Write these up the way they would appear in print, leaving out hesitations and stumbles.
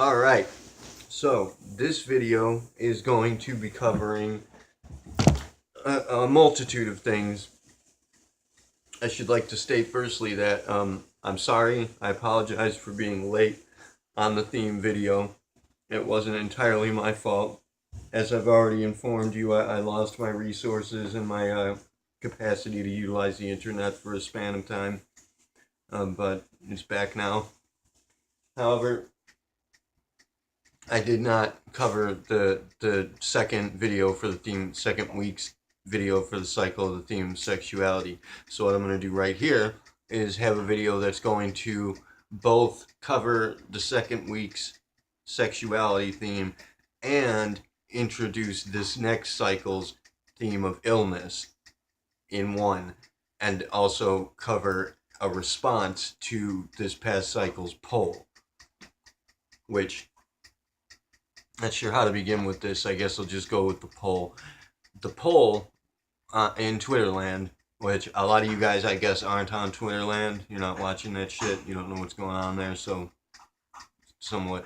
Alright, so this video is going to be covering a multitude of things. I should like to state firstly that I'm sorry, I apologize for being late on the theme video. It wasn't entirely my fault. As I've already informed you, I lost my resources and my capacity to utilize the internet for a span of time, but it's back now. However, I did not cover the second video for the theme, second week's video for the cycle of the theme sexuality. So what I'm going to do right here is have a video that's going to both cover the second week's sexuality theme and introduce this next cycle's theme of illness in one, and also cover a response to this past cycle's poll, which, not sure how to begin with this. I guess I'll just go with the poll. The poll in Twitterland, which a lot of you guys, I guess, aren't on Twitterland. You're not watching that shit. You don't know what's going on there, so somewhat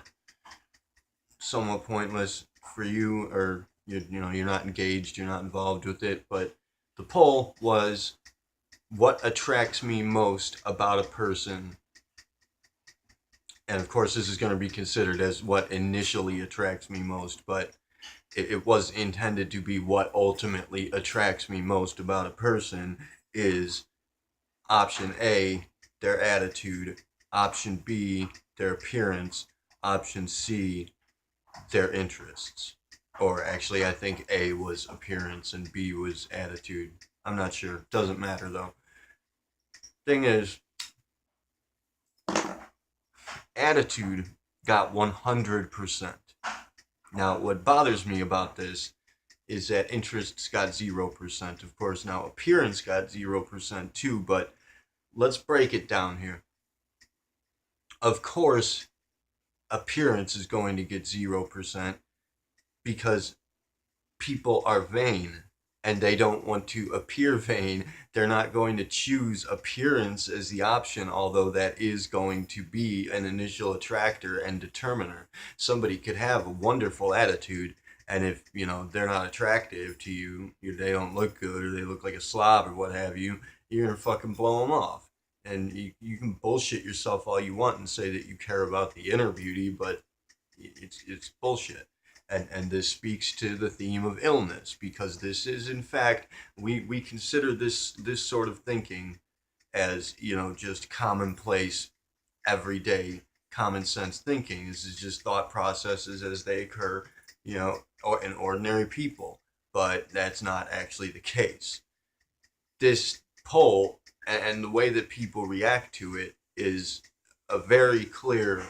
pointless for you, or you're not engaged, you're not involved with it. But the poll was, what attracts me most about a person? And of course, this is going to be considered as what initially attracts me most, but it was intended to be what ultimately attracts me most about a person is option A, their attitude, option B, their appearance, option C, their interests. Or actually, I think A was appearance and B was attitude. I'm not sure. Doesn't matter though. Thing is, attitude got 100%. Now, what bothers me about this is that interests got 0%. Of course, now appearance got 0% too, but let's break it down here. Of course, appearance is going to get 0% because people are vain and they don't want to appear vain. They're not going to choose appearance as the option, although that is going to be an initial attractor and determiner. Somebody could have a wonderful attitude, and if they're not attractive to you, they don't look good, or they look like a slob or what have you, you're gonna fucking blow them off. And you can bullshit yourself all you want and say that you care about the inner beauty, but it's bullshit. And this speaks to the theme of illness, because this is, in fact, we consider this sort of thinking as just commonplace, everyday, common sense thinking. This is just thought processes as they occur, or in ordinary people, but that's not actually the case. This poll and the way that people react to it is a very clear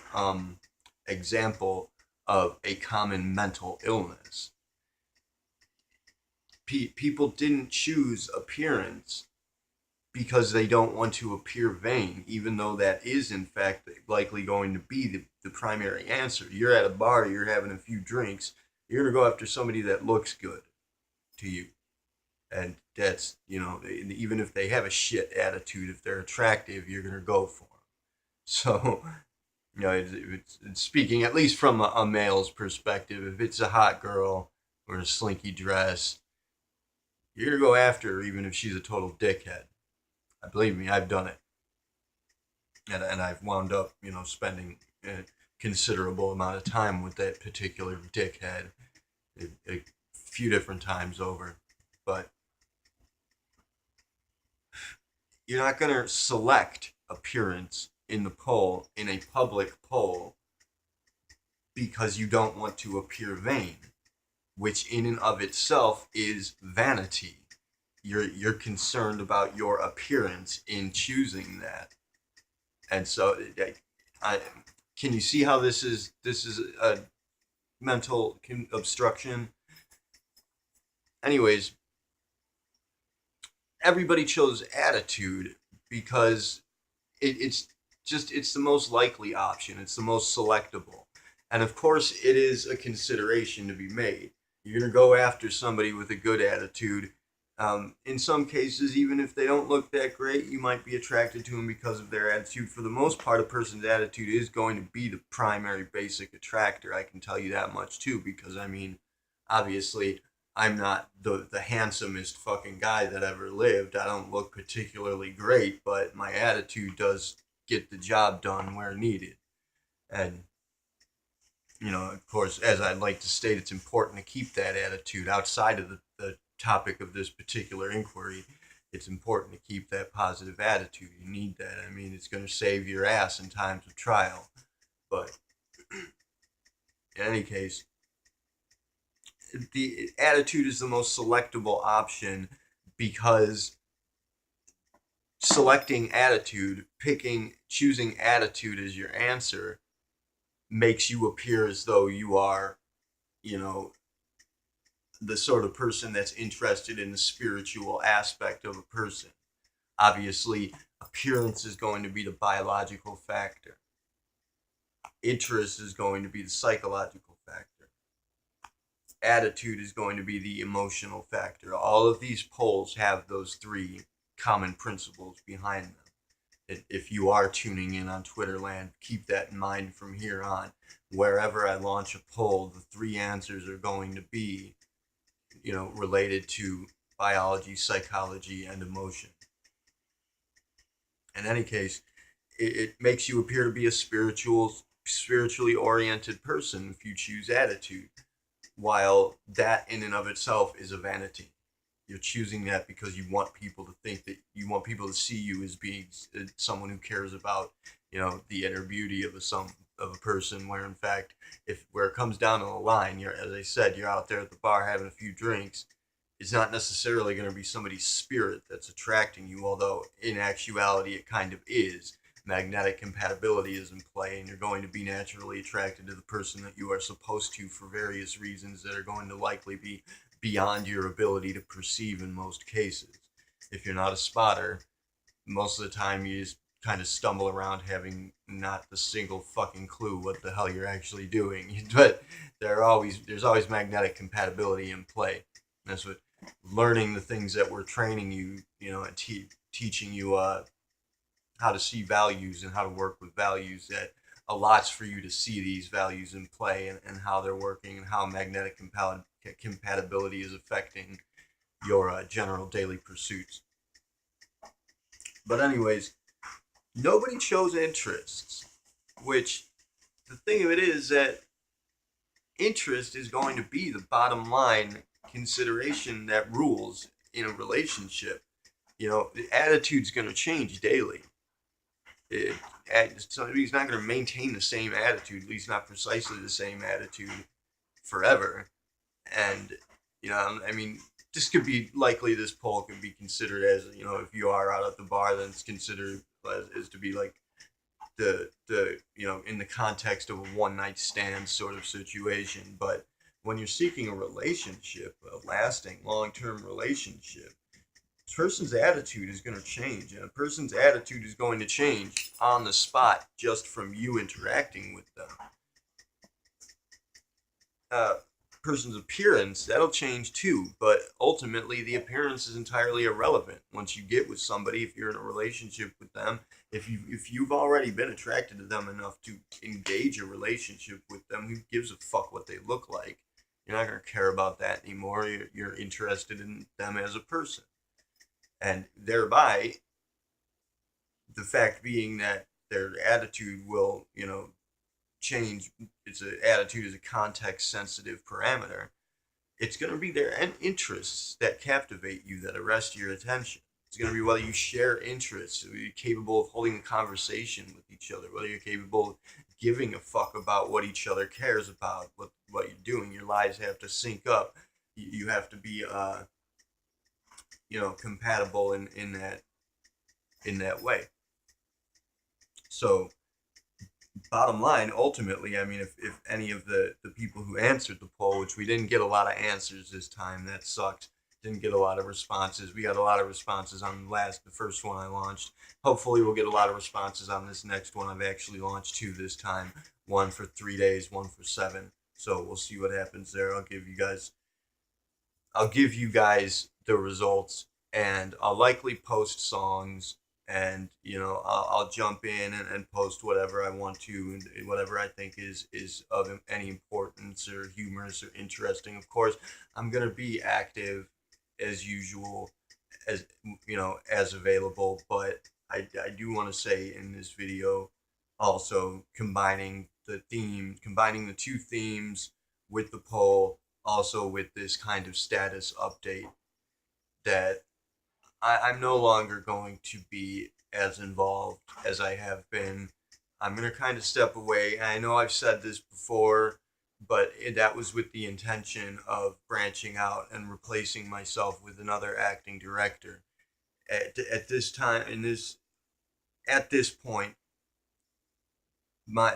example of a common mental illness. People didn't choose appearance because they don't want to appear vain, even though that is in fact likely going to be the primary answer. You're at a bar, you're having a few drinks, you're going to go after somebody that looks good to you. And that's, even if they have a shit attitude, if they're attractive, you're going to go for them. So, it's speaking at least from a male's perspective. If it's a hot girl or a slinky dress, you're going to go after her even if she's a total dickhead. Believe me, I've done it. And I've wound up, spending a considerable amount of time with that particular dickhead a few different times over. But you're not going to select appearance in the poll, in a public poll, because you don't want to appear vain, which in and of itself is vanity. You're concerned about your appearance in choosing that. And so can you see how this is a mental obstruction? Anyways, everybody chose attitude because it's the most likely option. It's the most selectable. And of course, it is a consideration to be made. You're going to go after somebody with a good attitude In some cases, even if they don't look that great, you might be attracted to them because of their attitude. For the most part, a person's attitude is going to be the primary basic attractor. I can tell you that much too, because I mean, obviously, I'm not the handsomest fucking guy that ever lived. I don't look particularly great, but my attitude does get the job done where needed. And of course, as I'd like to state, it's important to keep that attitude outside of the topic of this particular inquiry. It's important to keep that positive attitude. You need that. I mean, it's going to save your ass in times of trial. But in any case, the attitude is the most selectable option because selecting attitude, choosing attitude as your answer makes you appear as though you are, you know, the sort of person that's interested in the spiritual aspect of a person. Obviously, appearance is going to be the biological factor. Interest is going to be the psychological factor. Attitude is going to be the emotional factor. All of these poles have those three common principles behind them. If you are tuning in on Twitterland, keep that in mind from here on. Wherever I launch a poll, the three answers are going to be, related to biology, psychology, and emotion. In any case, it makes you appear to be a spiritually oriented person if you choose attitude, while that in and of itself is a vanity. You're choosing that because you want people to think that you want people to see you as being someone who cares about, the inner beauty of a person. Where in fact, where it comes down to the line, as I said, you're out there at the bar having a few drinks. It's not necessarily going to be somebody's spirit that's attracting you, although in actuality it kind of is. Magnetic compatibility is in play, and you're going to be naturally attracted to the person that you are supposed to for various reasons that are going to likely be beyond your ability to perceive in most cases. If you're not a spotter, most of the time you just kind of stumble around having not the single fucking clue what the hell you're actually doing. But there's always magnetic compatibility in play. That's what learning the things that we're training you, and teaching you how to see values and how to work with values, that allots for you to see these values in play, and how they're working, and how magnetic compatibility is affecting your general daily pursuits. But anyways, nobody chose interests, which the thing of it is that interest is going to be the bottom line consideration that rules in a relationship. The attitude's going to change daily. Somebody's not going to maintain the same attitude, at least not precisely the same attitude forever. And, I mean, this poll could be considered as, if you are out at the bar, then it's considered as to be like in the context of a one night stand sort of situation. But when you're seeking a relationship, a lasting, long term relationship, a person's attitude is going to change, and a person's attitude is going to change on the spot just from you interacting with them. Person's appearance, that'll change too, but ultimately the appearance is entirely irrelevant. Once you get with somebody, if you're in a relationship with them, if you've already been attracted to them enough to engage a relationship with them, who gives a fuck what they look like? You're not going to care about that anymore. You're interested in them as a person. And thereby, the fact being that their attitude will, change. Attitude is a context sensitive parameter. It's going to be their interests that captivate you, that arrest your attention. It's going to be whether you share interests, whether you're capable of holding a conversation with each other, whether you're capable of giving a fuck about what each other cares about, what you're doing. Your lives have to sync up. You have to be compatible in that way. So bottom line, ultimately, I mean, if any of the people who answered the poll, which we didn't get a lot of answers this time, that sucked. Didn't get a lot of responses. We got a lot of responses on the first one I launched. Hopefully we'll get a lot of responses on this next one. I've actually launched two this time. One for 3 days, one for 7. So we'll see what happens there. I'll give you guys the results, and I'll likely post songs, and I'll jump in and post whatever I want to, and whatever I think is of any importance or humorous or interesting. Of course, I'm gonna be active as usual, as as available, but I do want to say in this video also combining the two themes with the poll, also with this kind of status update, that I'm no longer going to be as involved as I have been. I'm going to kind of step away. I know I've said this before, but that was with the intention of branching out and replacing myself with another acting director. At this time, at this point, my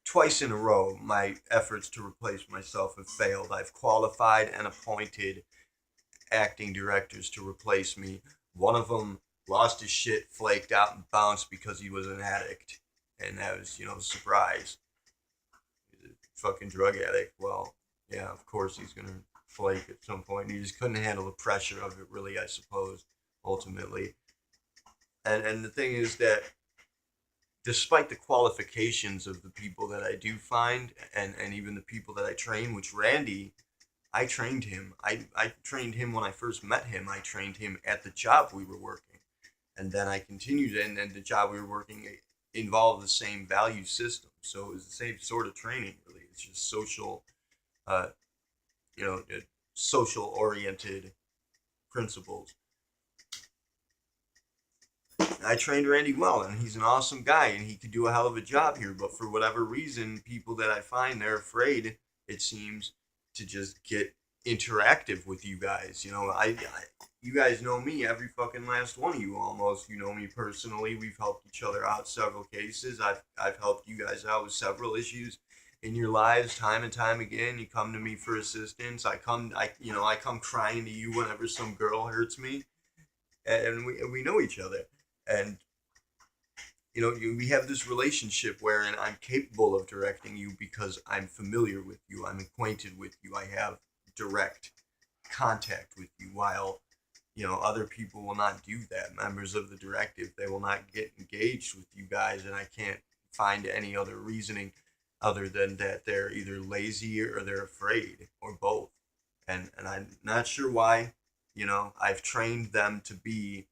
twice in a row, my efforts to replace myself have failed. I've qualified and appointed acting directors to replace me. One of them lost his shit, flaked out, and bounced because he was an addict, and that was, a surprise. He's a fucking drug addict. Well, yeah, of course he's gonna flake at some point. He just couldn't handle the pressure of it, really, I suppose, ultimately. And the thing is that despite the qualifications of the people that I do find, and even the people that I train, which Randy, I trained him. I trained him when I first met him. I trained him at the job we were working. And then I continued, and the job we were working involved the same value system. So it was the same sort of training, really. It's just uh, social oriented principles. I trained Randy well, and he's an awesome guy, and he could do a hell of a job here. But for whatever reason, people that I find, they're afraid, it seems, to just get interactive with you guys. You guys know me, every fucking last one of you almost. You know me personally. We've helped each other out several cases. I've helped you guys out with several issues in your lives time and time again. You come to me for assistance. I come crying to you whenever some girl hurts me, and we know each other. And we have this relationship wherein I'm capable of directing you because I'm familiar with you, I'm acquainted with you, I have direct contact with you, while other people will not do that. Members of the directive, they will not get engaged with you guys, and I can't find any other reasoning other than that they're either lazy or they're afraid, or both. And I'm not sure why. I've trained them to be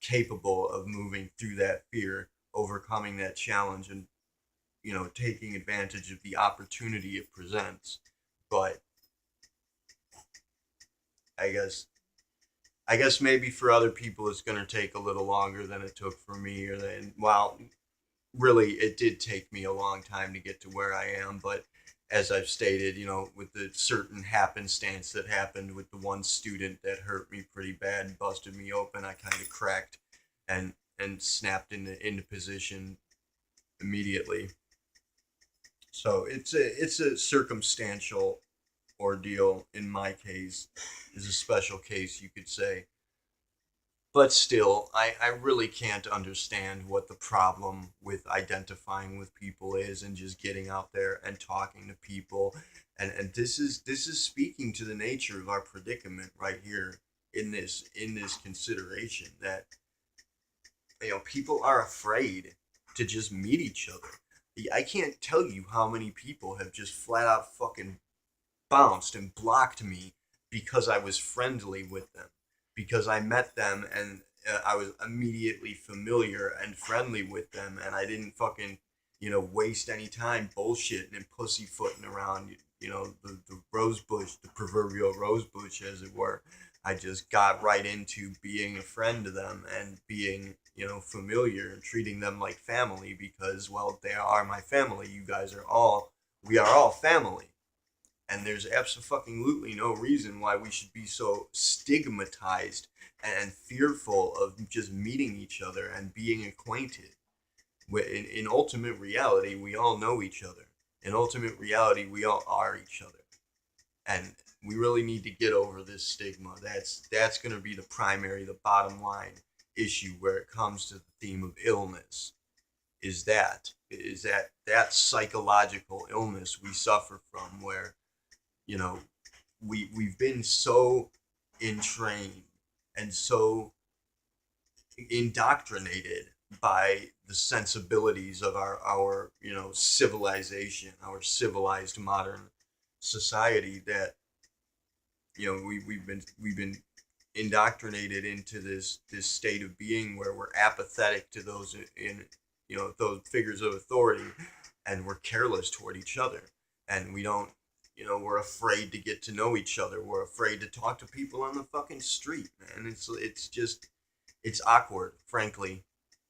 capable of moving through that fear, overcoming that challenge, and taking advantage of the opportunity it presents. But I guess maybe for other people it's going to take a little longer than it took for me, or then, well, really it did take me a long time to get to where I am. But as I've stated, with the certain happenstance that happened with the one student that hurt me pretty bad and busted me open, I kind of cracked and snapped into position immediately. So it's a circumstantial ordeal in my case. Is a special case, you could say. But still, I really can't understand what the problem with identifying with people is, and just getting out there and talking to people. And this is speaking to the nature of our predicament right here in this consideration, that people are afraid to just meet each other. I can't tell you how many people have just flat out fucking bounced and blocked me because I was friendly with them, because I met them, and I was immediately familiar and friendly with them, and I didn't fucking waste any time bullshitting and pussyfooting around the rose bush, the proverbial rose bush, as it were. I just got right into being a friend to them, and being familiar, and treating them like family, because, well, they are my family. We are all family. And there's absolutely no reason why we should be so stigmatized and fearful of just meeting each other and being acquainted. In ultimate reality, we all know each other. In ultimate reality, we all are each other. And we really need to get over this stigma. That's going to be the bottom line issue where it comes to the theme of illness. Is that psychological illness we suffer from, where we've been so entrained and so indoctrinated by the sensibilities of our civilization, our civilized modern society, that we've been indoctrinated into this state of being where we're apathetic to those in those figures of authority, and we're careless toward each other, and we don't we're afraid to get to know each other. We're afraid to talk to people on the fucking street, man. It's just it's awkward, frankly.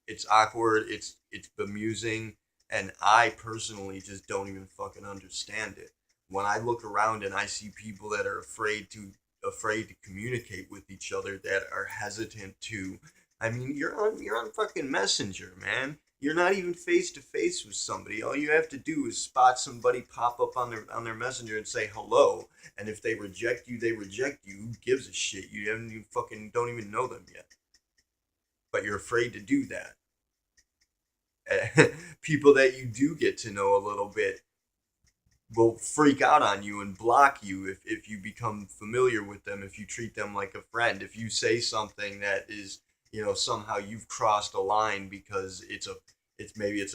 It's awkward. It's bemusing, and I personally just don't even fucking understand it. When I look around and I see people that are afraid to communicate with each other, that are hesitant to. I mean, you're on fucking Messenger, man. You're not even face to face with somebody. All you have to do is spot somebody pop up on their Messenger and say hello. And if they reject you, they reject you. Who gives a shit? You fucking don't even know them yet. But you're afraid to do that. People that you do get to know a little bit will freak out on you and block you if you become familiar with them, if you treat them like a friend, if you say something that is, somehow you've crossed a line because it's a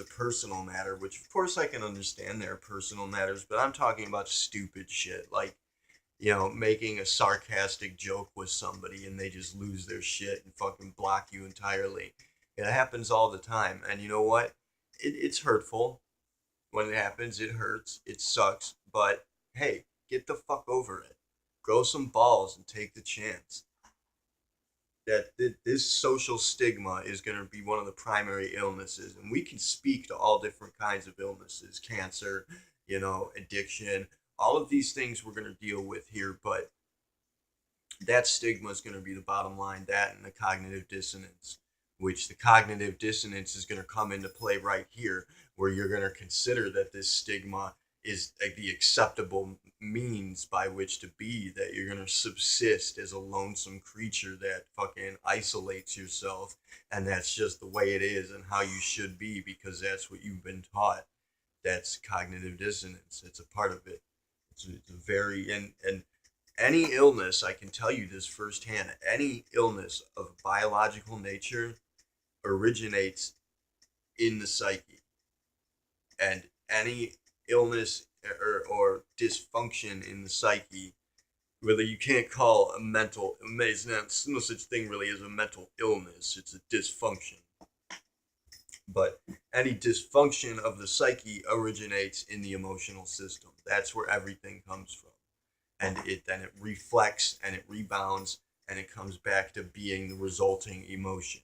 personal matter, which of course I can understand there are personal matters, but I'm talking about stupid shit like, making a sarcastic joke with somebody and they just lose their shit and fucking block you entirely. It happens all the time, and you know what? It's hurtful when it happens. It hurts. It sucks. But hey, get the fuck over it. Grow some balls and take the chance. That this social stigma is going to be one of the primary illnesses, and we can speak to all different kinds of illnesses, cancer, addiction, all of these things we're going to deal with here, but that stigma is going to be the bottom line. That and the cognitive dissonance, which the cognitive dissonance is going to come into play right here, where you're going to consider that this stigma is the acceptable means by which to be, that you're going to subsist as a lonesome creature that fucking isolates yourself, and that's just the way it is and how you should be because that's what you've been taught. That's cognitive dissonance. It's a part of it. It's a very and any illness, I can tell you this firsthand, any illness of biological nature originates in the psyche. And any illness or dysfunction in the psyche, whether you can't call a mental, it's no such thing really as a mental illness, it's a dysfunction. But any dysfunction of the psyche originates in the emotional system. That's where everything comes from. And it reflects and it rebounds and it comes back to being the resulting emotion.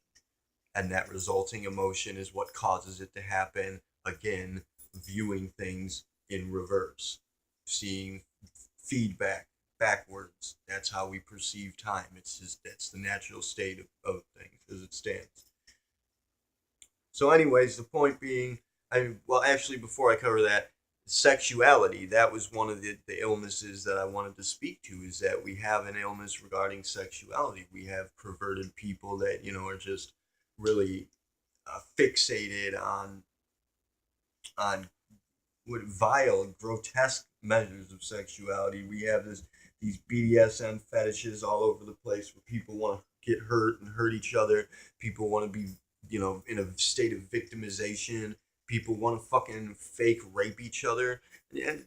And that resulting emotion is what causes it to happen. Again, viewing things in reverse, seeing feedback backwards. That's how we perceive time. That's the natural state of things as it stands. So, anyways, the point being, actually, before I cover that, sexuality, that was one of the illnesses that I wanted to speak to, is that we have an illness regarding sexuality. We have perverted people that, are just really fixated on what vile, grotesque measures of sexuality. We have these BDSM fetishes all over the place where people want to get hurt and hurt each other. People want to be, in a state of victimization. People want to fucking fake rape each other. And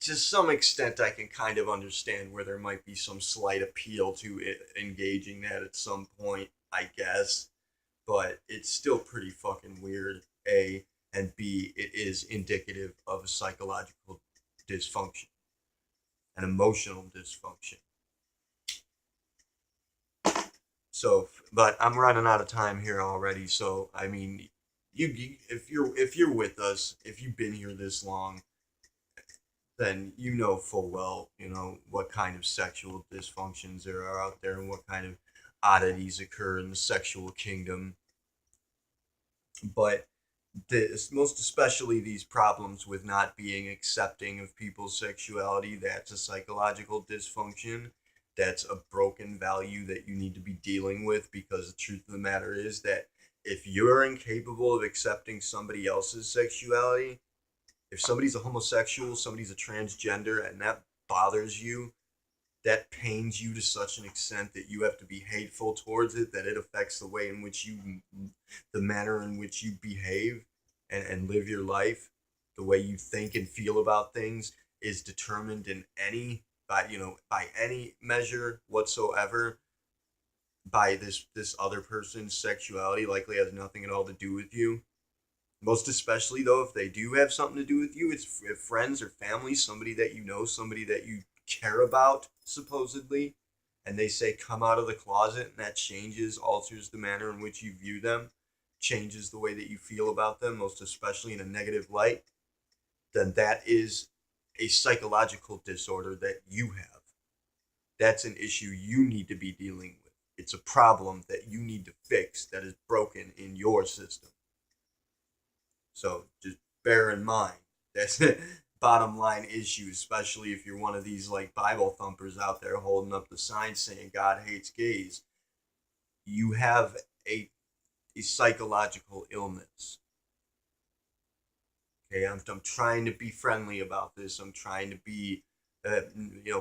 to some extent, I can kind of understand where there might be some slight appeal to engaging that at some point, I guess. But it's still pretty fucking weird, A. And B, it is indicative of a psychological dysfunction, an emotional dysfunction. So, but I'm running out of time here already. So, I mean, if you're with us, if you've been here this long, then you know full well, what kind of sexual dysfunctions there are out there and what kind of oddities occur in the sexual kingdom. But most especially these problems with not being accepting of people's sexuality, that's a psychological dysfunction. That's a broken value that you need to be dealing with, because the truth of the matter is that if you're incapable of accepting somebody else's sexuality, if somebody's a homosexual, somebody's a transgender, and that bothers you, that pains you to such an extent that you have to be hateful towards it, that it affects the way in which the manner in which you behave and live your life, the way you think and feel about things is determined in by any measure whatsoever by this other person's sexuality, likely has nothing at all to do with you. Most especially though, if they do have something to do with you, it's if friends or family, somebody that you know, somebody that you care about, supposedly, and they say come out of the closet, and that alters the manner in which you view them, changes the way that you feel about them, most especially in a negative light, then that is a psychological disorder that you have. That's an issue you need to be dealing with. It's a problem that you need to fix that is broken in your system. So just bear in mind that's the bottom line issue, especially if you're one of these like Bible thumpers out there holding up the sign saying God hates gays. You have a psychological illness. Okay, I'm trying to be friendly about this. I'm trying to be,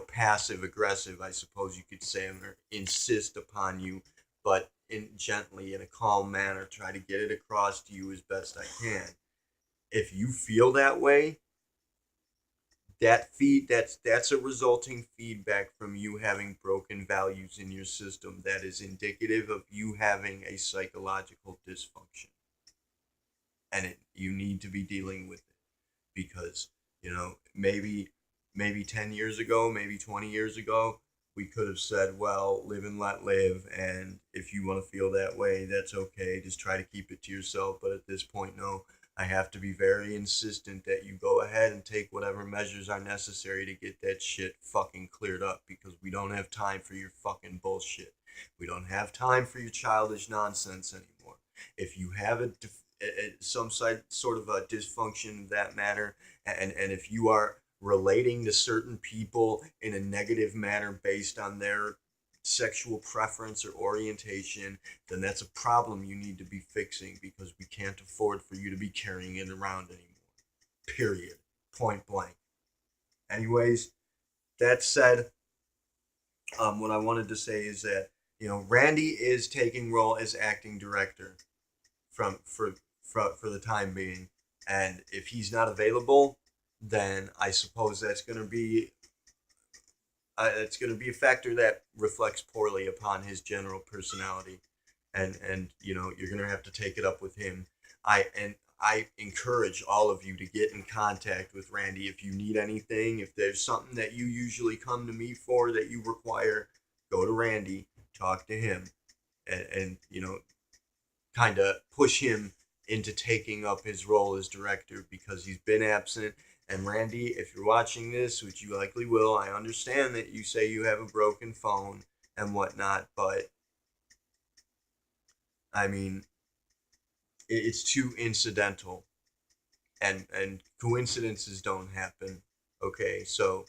passive aggressive, I suppose you could say, or insist upon you, but gently, in a calm manner, try to get it across to you as best I can. If you feel that way, that's a resulting feedback from you having broken values in your system. That is indicative of you having a psychological dysfunction, and you need to be dealing with it because maybe 10 years ago, maybe 20 years ago, we could have said, well, live and let live, and if you want to feel that way, that's okay, just try to keep it to yourself. But at this point, no, I have to be very insistent that you go ahead and take whatever measures are necessary to get that shit fucking cleared up, because we don't have time for your fucking bullshit. We don't have time for your childish nonsense anymore. If you have some sort of a dysfunction of that matter, and if you are relating to certain people in a negative manner based on their sexual preference or orientation, then that's a problem you need to be fixing, because we can't afford for you to be carrying it around anymore. Period. Point blank. Anyways, that said, what I wanted to say is that Randy is taking role as acting director for the time being, and if he's not available, then I suppose that's going to be it's going to be a factor that reflects poorly upon his general personality, and you're going to have to take it up with him. I encourage all of you to get in contact with Randy if you need anything. If there's something that you usually come to me for that you require, go to Randy, talk to him, and kind of push him into taking up his role as director, because he's been absent. And Randy, if you're watching this, which you likely will, I understand that you say you have a broken phone and whatnot, but I mean, it's too incidental, and coincidences don't happen. Okay, so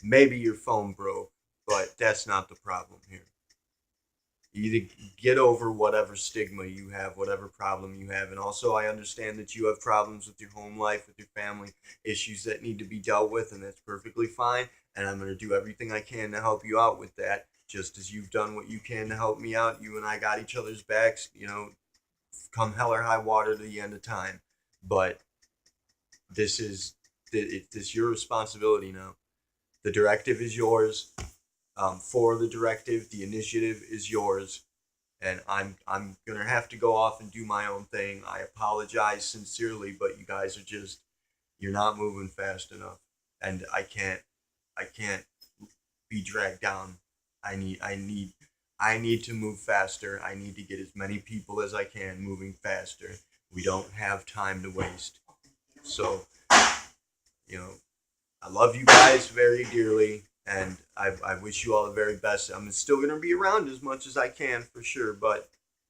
maybe your phone broke, but that's not the problem here. You need to get over whatever stigma you have, whatever problem you have. And also, I understand that you have problems with your home life, with your family, issues that need to be dealt with, and that's perfectly fine. And I'm going to do everything I can to help you out with that, just as you've done what you can to help me out. You and I got each other's backs, come hell or high water to the end of time. But this is your responsibility now. The directive is yours. For the directive, the initiative is yours, and I'm gonna have to go off and do my own thing. I apologize sincerely, but you guys are you're not moving fast enough, and I can't be dragged down. I need to move faster. I need to get as many people as I can moving faster. We don't have time to waste. So, I love you guys very dearly, and I wish you all the very best. I'm still going to be around as much as I can, for sure, but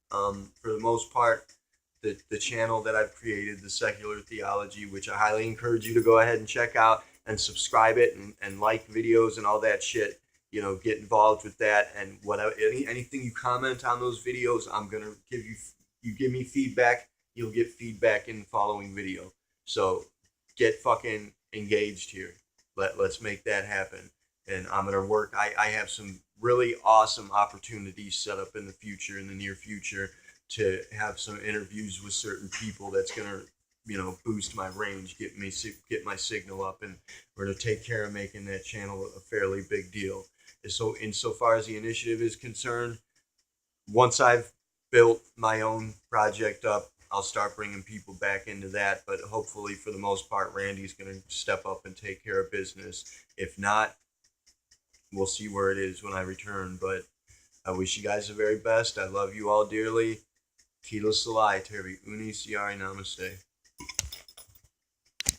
for the most part, the channel that I've created, the Secular Theology, which I highly encourage you to go ahead and check out and subscribe it and like videos and all that shit. Get involved with that, and whatever anything you comment on those videos, I'm going to give you give me feedback, you'll get feedback in the following video. So get fucking engaged here. Let's make that happen. and I'm gonna work. I have some really awesome opportunities set up in the future, in the near future, to have some interviews with certain people that's gonna, boost my range, get my signal up, and we're gonna take care of making that channel a fairly big deal. And so, insofar as the initiative is concerned, once I've built my own project up, I'll start bringing people back into that. But hopefully, for the most part, Randy's going to step up and take care of business. If not, we'll see where it is when I return. But I wish you guys the very best. I love you all dearly. Kila Salai, Terry Uni Siari Namaste.